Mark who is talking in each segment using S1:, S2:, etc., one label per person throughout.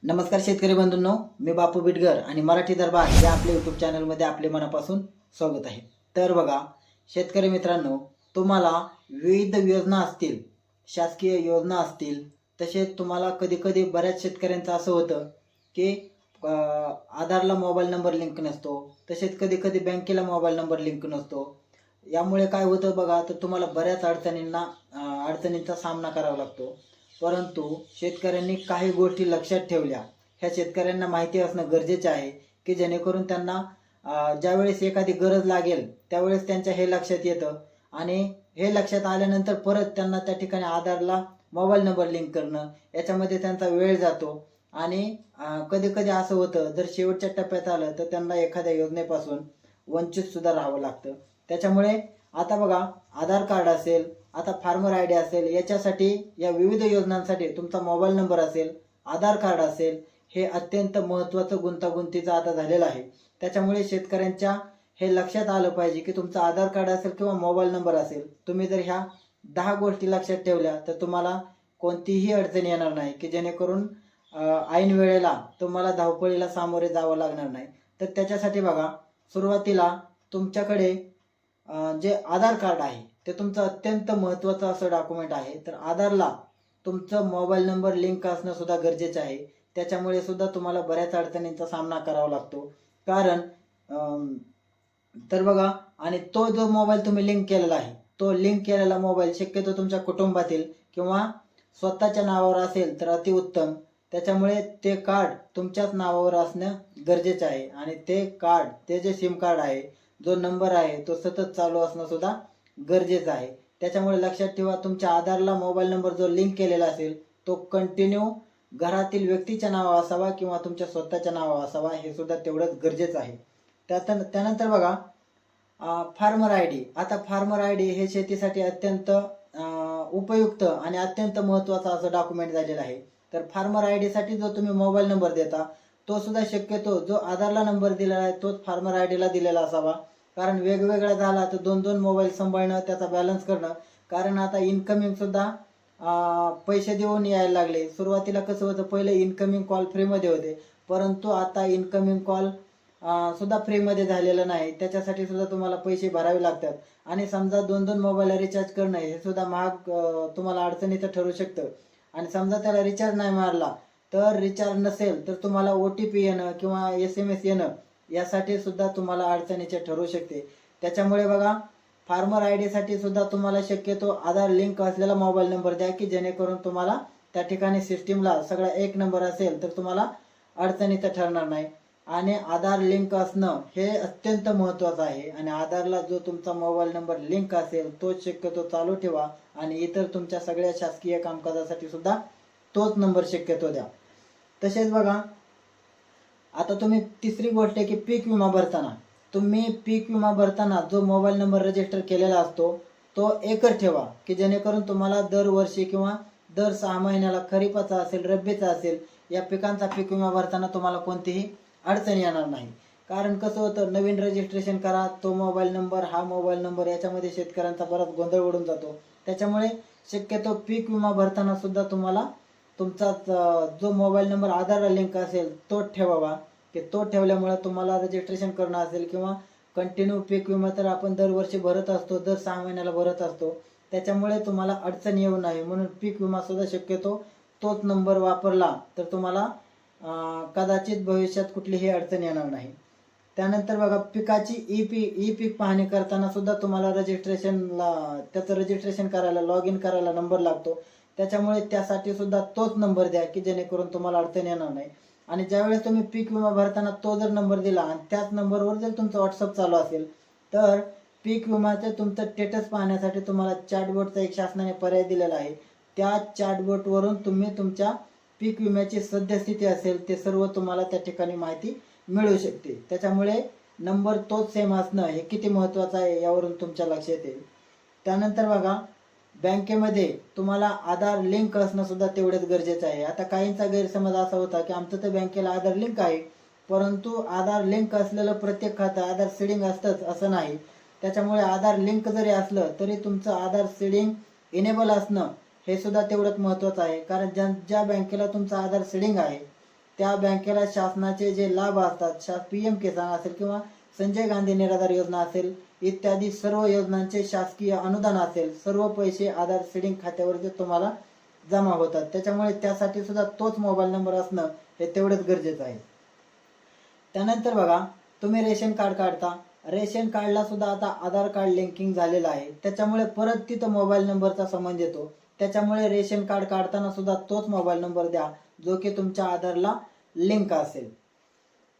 S1: नमस्कार शेतकरी बंधूंनो, मी बापू बिटगर आणि मराठी दरबार या आपल्या यूट्यूब चॅनलमध्ये आपले मनापासून स्वागत आहे। तर बघा शेतकरी मित्रांनो, तुम्हाला विविध योजना असतील, शासकीय योजना असतील, तसेच तुम्हाला कधी कधी बऱ्याच शेतकऱ्यांचं असं होतं की आधारला मोबाईल नंबर लिंक नसतो, तसेच कधी कधी बँकेला मोबाईल नंबर लिंक नसतो। यामुळे काय होतं बघा, तर तुम्हाला बऱ्याच अडचणींचा सामना करावा लागतो। परंतु शेतकऱ्यांनी काही गोष्टी लक्षात ठेवल्या, ह्या शेतकऱ्यांना माहिती असणं गरजेचे आहे की जेणेकरून त्यांना ज्यावेळेस एखादी गरज लागेल त्यावेळेस त्यांच्या हे लक्षात येतं आणि हे लक्षात आल्यानंतर परत त्यांना त्या ठिकाणी आधारला मोबाईल नंबर लिंक करणं याच्यामध्ये त्यांचा वेळ जातो आणि कधी कधी असं होतं, जर शेवटच्या टप्प्यात आलं तर त्यांना एखाद्या योजनेपासून वंचित सुद्धा राहावं लागतं। त्याच्यामुळे आता बघा, आधार कार्ड असेल, आता फार्मर आय डी असेल, याच्यासाठी या विविध योजनांसाठी तुमचा मोबाईल नंबर असेल, आधार कार्ड असेल, हे अत्यंत महत्त्वाचं गुंतागुंतीचं आता झालेलं आहे। त्याच्यामुळे शेतकऱ्यांच्या हे लक्षात आलं पाहिजे की तुमचा आधार कार्ड असेल किंवा मोबाईल नंबर असेल, तुम्ही जर ह्या 10 गोष्टी लक्षात ठेवल्या तर तुम्हाला कोणतीही अडचण येणार नाही की जेणेकरून ऐन वेळेला तुम्हाला धावपळीला सामोरे जावं लागणार नाही। तर त्याच्यासाठी बघा, सुरुवातीला तुमच्याकडे जे आधार कार्ड आहे ते तुमचं अत्यंत महत्त्वाचं असं डॉक्युमेंट आहे। तर आधारला तुमचं मोबाईल नंबर लिंक असणं सुद्धा गरजेचं आहे। त्याच्यामुळे सुद्धा तुम्हाला बऱ्याच अडचणींचा सामना करावा लागतो। कारण तर बघा, आणि तो जो मोबाईल तुम्ही लिंक केलेला आहे, तो लिंक केलेला मोबाईल शक्यतो तुमच्या कुटुंबातील किंवा स्वतःच्या नावावर असेल तर अतिउत्तम। त्याच्यामुळे ते कार्ड तुमच्याच नावावर असणं गरजेचं आहे आणि ते कार्ड, ते जे सिम कार्ड आहे, जो नंबर आहे, तो सतत चालू असणं सुद्धा गरजेचं आहे। त्याच्यामुळे लक्षात ठेवा, तुमच्या आधारला मोबाईल नंबर जो लिंक केलेला असेल तो कंटिन्यू घरातील व्यक्तीच्या नावावर असावा किंवा तुमच्या स्वतःच्या नावावर असावा, हे सुद्धा तेवढंच गरजेचं आहे। त्यानंतर बघा, फार्मर आय डी। आता फार्मर आय डी हे शेतीसाठी अत्यंत उपयुक्त आणि अत्यंत महत्त्वाचं असं डॉक्युमेंट झालेलं आहे। तर फार्मर आय डीसाठी जो तुम्ही मोबाईल नंबर देता तो सुद्धा शक्यतो जो आधारला नंबर दिलेला आहे तोच फार्मर आय डीला दिलेला असावा। कारण वेगवेगळा झाला तर दोन दोन मोबाईल सांभाळणं, त्याचा बॅलन्स करणं, कारण आता इनकमिंग सुद्धा पैसे देऊन यायला लागले। सुरुवातीला कसं होतं, पहिले इनकमिंग कॉल फ्रीमध्ये होते, परंतु आता इनकमिंग कॉल सुद्धा फ्रीमध्ये झालेलं नाही, त्याच्यासाठी सुद्धा तुम्हाला पैसे भरावे लागतात। आणि समजा दोन दोन मोबाईल रिचार्ज करणं हे सुद्धा महाग तुम्हाला अडचणीचं ठरू शकतं। आणि समजा त्याला रिचार्ज नाही मारला तर रिचार्ज नसेल तर तुम्हाला OTP येणं किंवा SMS येणं यासाठी सुद्धा तुम्हाला अडचणीचे ठरू शकते। त्याच्यामुळे बघा, फार्मर आय डीसाठी सुद्धा तुम्हाला शक्यतो आधार लिंक असलेला मोबाईल नंबर द्या की जेणेकरून तुम्हाला त्या ठिकाणी सिस्टीमला सगळा एक नंबर असेल तर तुम्हाला अडचणीचं ठरणार नाही। आणि आधार लिंक असणं हे अत्यंत महत्त्वाचं आहे आणि आधारला जो तुमचा मोबाईल नंबर लिंक असेल तोच शक्यतो चालू ठेवा आणि इतर तुमच्या सगळ्या शासकीय कामकाजासाठी सुद्धा तोच नंबर शक्यतो द्या। तसेच बघा, आता तुम्ही तिसरी गोष्ट आहे की पीक विमा भरताना, तुम्ही पीक विमा भरताना जो मोबाईल नंबर रजिस्टर केलेला असतो तो एकच ठेवा की जेणेकरून तुम्हाला दरवर्षी किंवा दर 6 महिन्याला, खरीपाचा असेल, रब्बीचा असेल, या पिकांचा पीक विमा भरताना तुम्हाला कोणतीही अडचण येणार नाही। कारण कसं होतं, नवीन रजिस्ट्रेशन करा, तो मोबाईल नंबर, हा मोबाईल नंबर, याच्यामध्ये शेतकऱ्यांचा बराच गोंधळ उडून जातो। त्याच्यामुळे शक्यतो पीक विमा भरताना सुद्धा तुम्हाला तुमचा जो मोबाईल नंबर आधारला लिंक असेल तो ठेवावा की तो ठेवल्यामुळे तुम्हाला रजिस्ट्रेशन करणं असेल किंवा कंटिन्यू पीक विमा तर आपण दरवर्षी भरत असतो, दर 6 महिन्याला भरत असतो, त्याच्यामुळे तुम्हाला अडचण येऊ नये म्हणून पीक विमा सुद्धा शक्यतो तोच नंबर वापरला तर तुम्हाला कदाचित भविष्यात कुठलीही अडचण येणार नाही। त्यानंतर बघा, पिकाची ई पीक पाहणी करताना सुद्धा तुम्हाला त्याचं रजिस्ट्रेशन करायला, लॉग इन करायला नंबर लागतो। त्याच्यामुळे त्यासाठी सुद्धा तोच नंबर द्या की जेणेकरून तुम्हाला अडचण येणार नाही। आणि ज्यावेळेस तुम्ही पीक विमा भरताना तो जर नंबर दिला आणि त्याच नंबरवर जर तुमचं व्हॉट्सअप चालू असेल तर पीक विमाचं तुमचं स्टेटस पाहण्यासाठी तुम्हाला चॅटबोटचा एक शासनाने पर्याय दिलेला आहे। त्या चॅटबोटवरून तुम्ही तुमच्या पीक विम्याची सद्यस्थिती असेल ते सर्व तुम्हाला त्या ठिकाणी माहिती मिळू शकते। त्याच्यामुळे नंबर तोच सेम असणं हे किती महत्त्वाचं आहे यावरून तुमच्या लक्षात येईल। त्यानंतर बघा, बँकेमध्ये तुम्हाला आधार लिंक असणं सुद्धा तेवढेच गरजेचं आहे। आता काहींचा गैरसमज असा होता की आमचं तर बँकेला आधार लिंक आहे, परंतु आधार लिंक असलेलं प्रत्येक खातं आधार सीडिंग असतंच असं नाही। त्याच्यामुळे आधार लिंक जरी असलं तरी तुमचं आधार सीडिंग इनेबल असणं हे सुद्धा तेवढंच महत्त्वाचं आहे। कारण ज्या बँकेला तुमचं आधार सीडिंग आहे त्या बँकेला शासनाचे जे लाभ असतात, PM किसान असेल किंवा संजय गांधी निराधार योजना असेल इत्यादी सर्व योजनांचे शासकीय अनुदान असेल, सर्व पैसे आधार सीडिंग खात्यावरती तुम्हाला जमा होतात. त्याच्यामुळे त्यासाठी सुद्धा तोच मोबाईल नंबर असणं हे तेवढंच गरजेचं आहे. त्यानंतर बघा, तुम्ही रेशन कार्ड काढता, रेशन कार्डला सुद्धा आता आधार कार्ड लिंकिंग झालेलं आहे. त्याच्यामुळे परत तिथं मोबाईल नंबरचा संबंध येतो. त्याच्यामुळे रेशन कार्ड काढताना सुद्धा तोच मोबाईल नंबर द्या जो की तुमच्या आधारला लिंक असेल.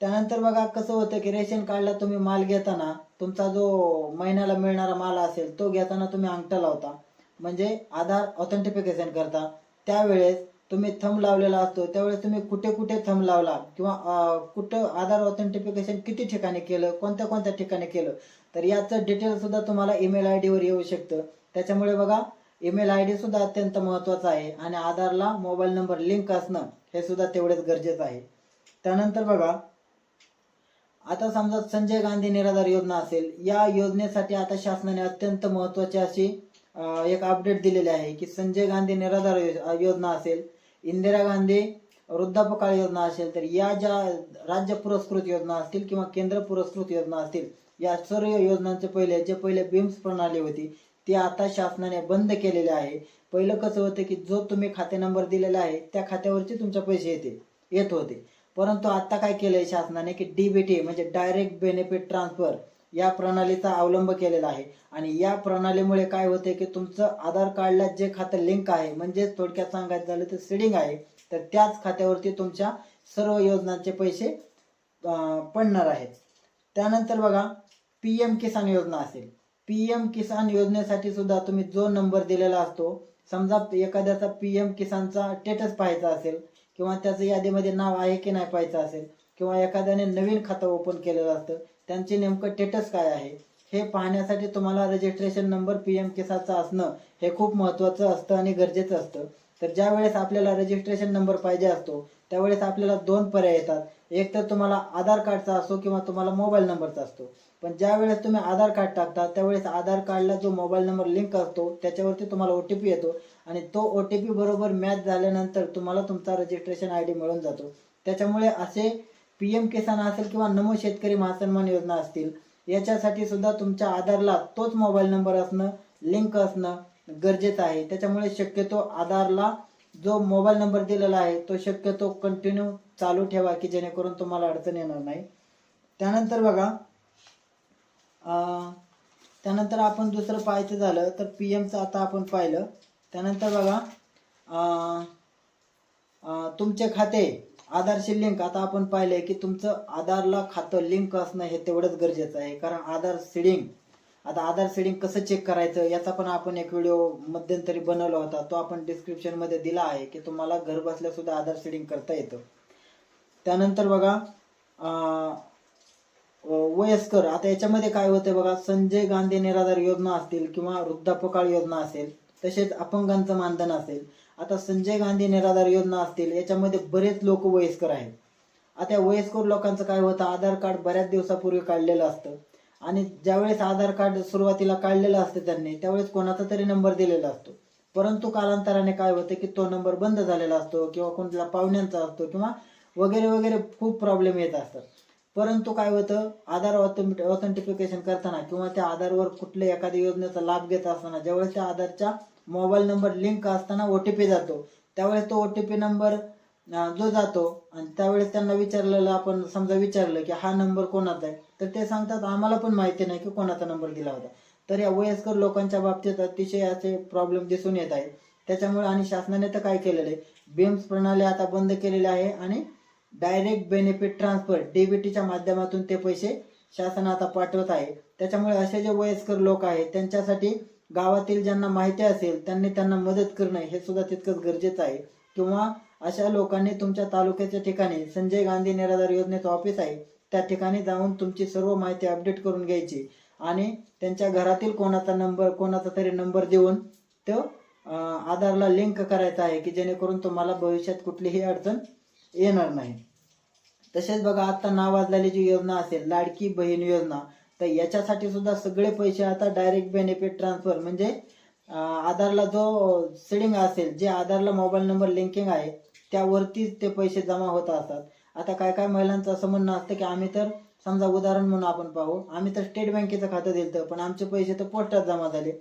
S1: त्यानंतर बघा कसं होतं की रेशन कार्डला तुम्ही माल घेताना तुमचा जो महिन्याला मिळणारा माल असेल तो घेताना तुम्ही अंगठा लावता, म्हणजे आधार ऑथेंटिफिकेशन करता. त्यावेळेस तुम्ही थंब लावलेला असतो, त्यावेळेस तुम्ही कुठे कुठे थंब लावला किंवा कुठं आधार ऑथेंटिफिकेशन किती ठिकाणी केलं, कोणत्या कोणत्या ठिकाणी केलं, तर याचं डिटेल सुद्धा तुम्हाला ईमेल ID वर येऊ शकतं. त्याच्यामुळे बघा, ईमेल ID सुद्धा अत्यंत महत्त्वाचा आहे आणि आधारला मोबाईल नंबर लिंक असणं हे सुद्धा तेवढेच गरजेचं आहे. त्यानंतर बघा, आता समजा संजय गांधी निराधार योजना असेल, या योजनेसाठी आता शासनाने अत्यंत महत्त्वाची अशी एक अपडेट दिलेली आहे की संजय गांधी निराधार योजना असेल, इंदिरा गांधी वृद्धापकाळ योजना असेल, तर या ज्या राज्य पुरस्कृत योजना असतील किंवा केंद्र पुरस्कृत योजना असतील, या सर्व योजनांचे पहिले बीम्स प्रणाली होती ती आता शासनाने बंद केलेली आहे. पहिलं कसं होतं की जो तुम्ही खाते नंबर दिलेला आहे त्या खात्यावरचे तुमचे पैसे येत होते, परंतु आता काय केलंय शासनाने की DBT म्हणजे डायरेक्ट बेनिफिट ट्रान्सफर या प्रणालीचा अवलंब केलेला आहे. आणि या प्रणालीमुळे काय होते की तुमचं आधार कार्डला जे खातं लिंक आहे, म्हणजे थोडक्यात सांगायचं झालं तर सीडिंग आहे, तर त्याच खात्यावरती तुमच्या सर्व योजनांचे पैसे पडणार आहेत. त्यानंतर बघा, PM किसान योजना असेल, PM किसान योजनेसाठी सुद्धा तुम्ही जो नंबर दिलेला असतो, समजा एखाद्याचा PM किसानचा स्टेटस पाहायचा असेल किंवा त्याचं यादीमध्ये नाव आहे की नाही पाहायचं असेल किंवा एखाद्याने नवीन खातं ओपन केलेलं असतं, त्यांचे नेमकं स्टेटस काय आहे हे पाहण्यासाठी तुम्हाला रजिस्ट्रेशन नंबर PM किसानचा असणं हे खूप महत्त्वाचं असतं आणि गरजेचं असतं. तर ज्या वेळेस आपल्याला रजिस्ट्रेशन नंबर पाहिजे असतो त्यावेळेस आपल्याला 2 पर्याय येतात. एक तर तुम्हाला आधार कार्डचा असतो किंवा तुम्हाला मोबाईल नंबरचा असतो. पण ज्या वेळेस तुम्ही आधार कार्ड टाकता त्यावेळेस आधार कार्डला जो मोबाईल नंबर लिंक असतो त्याच्यावरती तुम्हाला OTP येतो आणि तो OTP बरोबर मॅच झाल्यानंतर तुम्हाला तुमचा रजिस्ट्रेशन ID मिळून जातो. त्याच्यामुळे असे PM किसान असेल किंवा नमो शेतकरी महासन्मान योजना असतील, याच्यासाठी सुद्धा तुमच्या आधारला तोच मोबाईल नंबर असणं, लिंक असणं गरजेचं आहे. त्याच्यामुळे शक्यतो आधारला जो मोबाईल नंबर दिलेला आहे तो शक्यतो कंटिन्यू चालू ठेवा की जेणेकरून तुम्हाला अडचण येणार नाही. त्यानंतर बघा, त्यानंतर आपण दुसरं पाहायचं झालं तर PMचं आता आपण पाहिलं. त्यानंतर बघा, तुमचे खाते आधारशी लिंक, आता आपण पाहिलंय की तुमचं आधारला खातं लिंक असणं हे तेवढंच गरजेचं आहे. कारण आधार सीडिंग, आता आधार सीडिंग कसं चेक करायचं याचा पण आपण एक व्हिडिओ मध्यंतरी बनवला होता, तो आपण डिस्क्रिप्शन मध्ये दिला आहे की तुम्हाला घर बसल्या सुद्धा आधार सीडिंग करता येतं. त्यानंतर बघा, वयस्कर, आता याच्यामध्ये काय होते बघा, संजय गांधी निराधार योजना असतील किंवा वृद्धापकाळ योजना असेल, तसेच अपंगांचं मानधन असेल. आता संजय गांधी निराधार योजना असतील याच्यामध्ये बरेच लोक वयस्कर आहेत. आता वयस्कर लोकांचं काय होतं, आधार कार्ड बऱ्याच दिवसापूर्वी काढलेलं असतं आणि ज्यावेळेस आधार कार्ड सुरुवातीला काढलेलं असतं त्यांनी त्यावेळेस कोणाचा तरी नंबर दिलेला असतो, परंतु कालांतराने काय होतं की तो नंबर बंद झालेला असतो किंवा कोणत्या पाहुण्यांचा असतो किंवा वगैरे वगैरे खूप प्रॉब्लेम येत असतात. परंतु काय होतं, आधार ऑथेंटिफिकेशन करताना किंवा त्या आधारवर कुठल्या एखाद्या योजनेचा लाभ घेत असताना ज्यावेळेस त्या आधारच्या मोबाईल नंबर लिंक असताना OTP जातो, त्यावेळेस तो OTP नंबर जो जातो आणि त्यावेळेस त्यांना विचारलेलं, आपण समजा विचारलं की हा नंबर कोणाचा आहे, तर ते सांगतात आम्हाला पण माहिती नाही की कोणाचा नंबर दिला होता. तर या वयस्कर लोकांच्या बाबतीत अतिशय असे प्रॉब्लेम दिसून येत आहेत. त्याच्यामुळे आणि शासनाने तर काय केलेलं आहे, बीम्स प्रणाली आता बंद केलेली आहे आणि डायरेक्ट बेनिफिट ट्रान्सफर DBTच्या माध्यमातून ते पैसे शासन आता पाठवत आहे. त्याच्यामुळे असे जे वयस्कर लोक आहेत त्यांच्यासाठी गावातील ज्यांना माहिती असेल त्यांना मदत करणं हे सुद्धा तितकंच गरजेचं आहे. किंवा अशा लोकांनी तुमच्या तालुक्याच्या ठिकाणी संजय गांधी निराधार योजनेचं ऑफिस आहे त्या ठिकाणी जाऊन तुमची सर्व माहिती अपडेट करून घ्यायची आणि त्यांच्या घरातील कोणाचा तरी नंबर देऊन तो आधारला लिंक करायचा आहे की जेणेकरून तुम्हाला भविष्यात कुठलीही अडचण येणार नाही. तसेच बघा, आता नावाजलेली जी योजना असेल लाडकी बहीण योजना, तर याच्यासाठी सुद्धा सगळे पैसे आता डायरेक्ट बेनिफिट ट्रान्सफर म्हणजे आधारला जो सीडिंग असेल, जे आधारला मोबाईल नंबर लिंकिंग आहे त्यावरतीच ते पैसे जमा होत असतात. आता काय काय महिलांचं असं म्हणणं असतं की आम्ही तर समजा उदाहरण म्हणून आपण पाहू, आम्ही तर स्टेट बँकेचं खातं दिलं पण आमचे पैसे तर पोस्टात जमा झाले.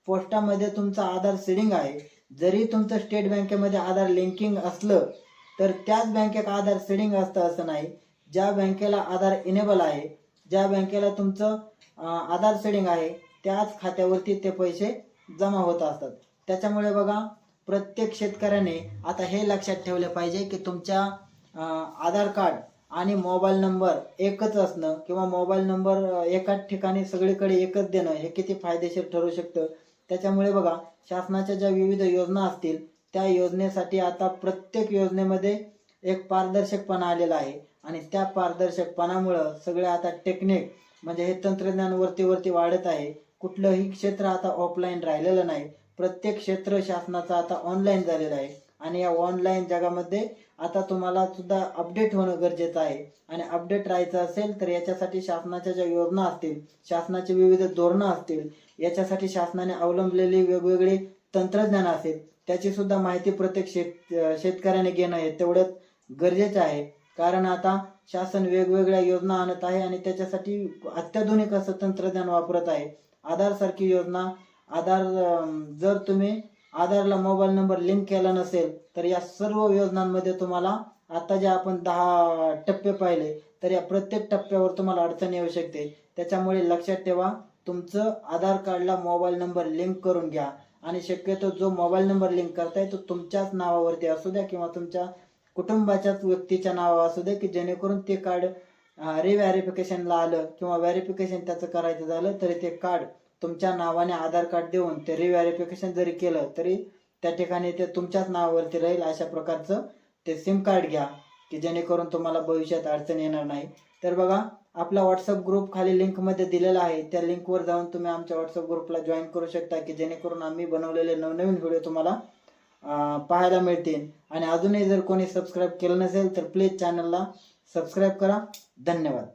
S1: पोस्टामध्ये तुमचं आधार सीडिंग आहे. जरी तुमचं स्टेट बँकेमध्ये आधार लिंकिंग असलं तर त्याच बँकेत आधार सीडिंग असतं असं नाही. ज्या बँकेला आधार इनेबल आहे, ज्या बँकेला तुमचं आधार सीडिंग आहे, त्याच खात्यावरती ते पैसे जमा होत असतात. त्याच्यामुळे बघा, प्रत्येक शेतकऱ्याने आता हे लक्षात ठेवले पाहिजे की तुमच्या आधार कार्ड आणि मोबाईल नंबर एकच असणं किंवा मोबाईल नंबर एकाच ठिकाणी सगळीकडे एकच देणं हे किती फायदेशीर ठरू शकतं. त्याच्यामुळे बघा, शासनाच्या ज्या विविध योजना असतील त्या योजनेसाठी आता प्रत्येक योजनेमध्ये एक पारदर्शकपणा आलेला आहे आणि त्या पारदर्शकपणामुळं सगळे आता टेक्निक म्हणजे हे तंत्रज्ञान वरती वाढत आहे. कुठलंही क्षेत्र आता ऑफलाईन राहिलेलं नाही. प्रत्येक क्षेत्र शासनाचं आता ऑनलाईन झालेलं आहे आणि या ऑनलाईन जगामध्ये आता तुम्हाला सुद्धा अपडेट होणं गरजेचं आहे. आणि अपडेट राहायचं असेल तर याच्यासाठी शासनाच्या ज्या योजना असतील, शासनाची विविध धोरणं असतील, याच्यासाठी शासनाने अवलंबलेली वेगवेगळी तंत्रज्ञान असेल, त्याची सुद्धा माहिती प्रत्येक शेतकऱ्याने घेणं हे तेवढंच गरजेचं आहे. कारण आता शासन वेगवेगळ्या योजना आणत आहे आणि त्याच्यासाठी अत्याधुनिक असं तंत्रज्ञान वापरत आहे. आधार सारखी योजना, आधार जर तुम्ही आधारला मोबाईल नंबर लिंक केला नसेल तर या सर्व योजनांमध्ये तुम्हाला आता जे आपण 10 टप्पे पाहिले तर या प्रत्येक टप्प्यावर तुम्हाला अडचण येऊ शकते. त्याच्यामुळे लक्षात ठेवा, तुमचं आधार कार्डला मोबाईल नंबर लिंक करून घ्या आणि शक्यतो जो मोबाईल नंबर लिंक करताय तो तुमच्याच नावावरती असू द्या किंवा तुमच्या कुटुंबाच्याच व्यक्तीच्या नावावर असू द्या की जेणेकरून ते कार्ड रिव्हेरिफिकेशनला आलं किंवा व्हेरिफिकेशन त्याचं करायचं झालं तरी ते कार्ड तुमच्या नावाने आधार कार्ड देऊन ते रिव्हेरिफिकेशन जरी केलं तरी त्या ठिकाणी ते तुमच्याच नावावरती राहील. अशा प्रकारचं ते सिम कार्ड घ्या की जेणेकरून तुम्हाला भविष्यात अडचण येणार नाही. तर बघा, आपला व्हॉट्सअप ग्रुप खाली लिंकमध्ये दिलेला आहे. त्या लिंकवर जाऊन तुम्ही आमच्या व्हॉट्सअप ग्रुपला जॉईन करू शकता की जेणेकरून आम्ही बनवलेले नवनवीन व्हिडिओ तुम्हाला पाहायला मिळतील. आणि अजूनही जर कोणी सबस्क्राईब केलं नसेल तर प्लीज चॅनलला सबस्क्राईब करा. धन्यवाद.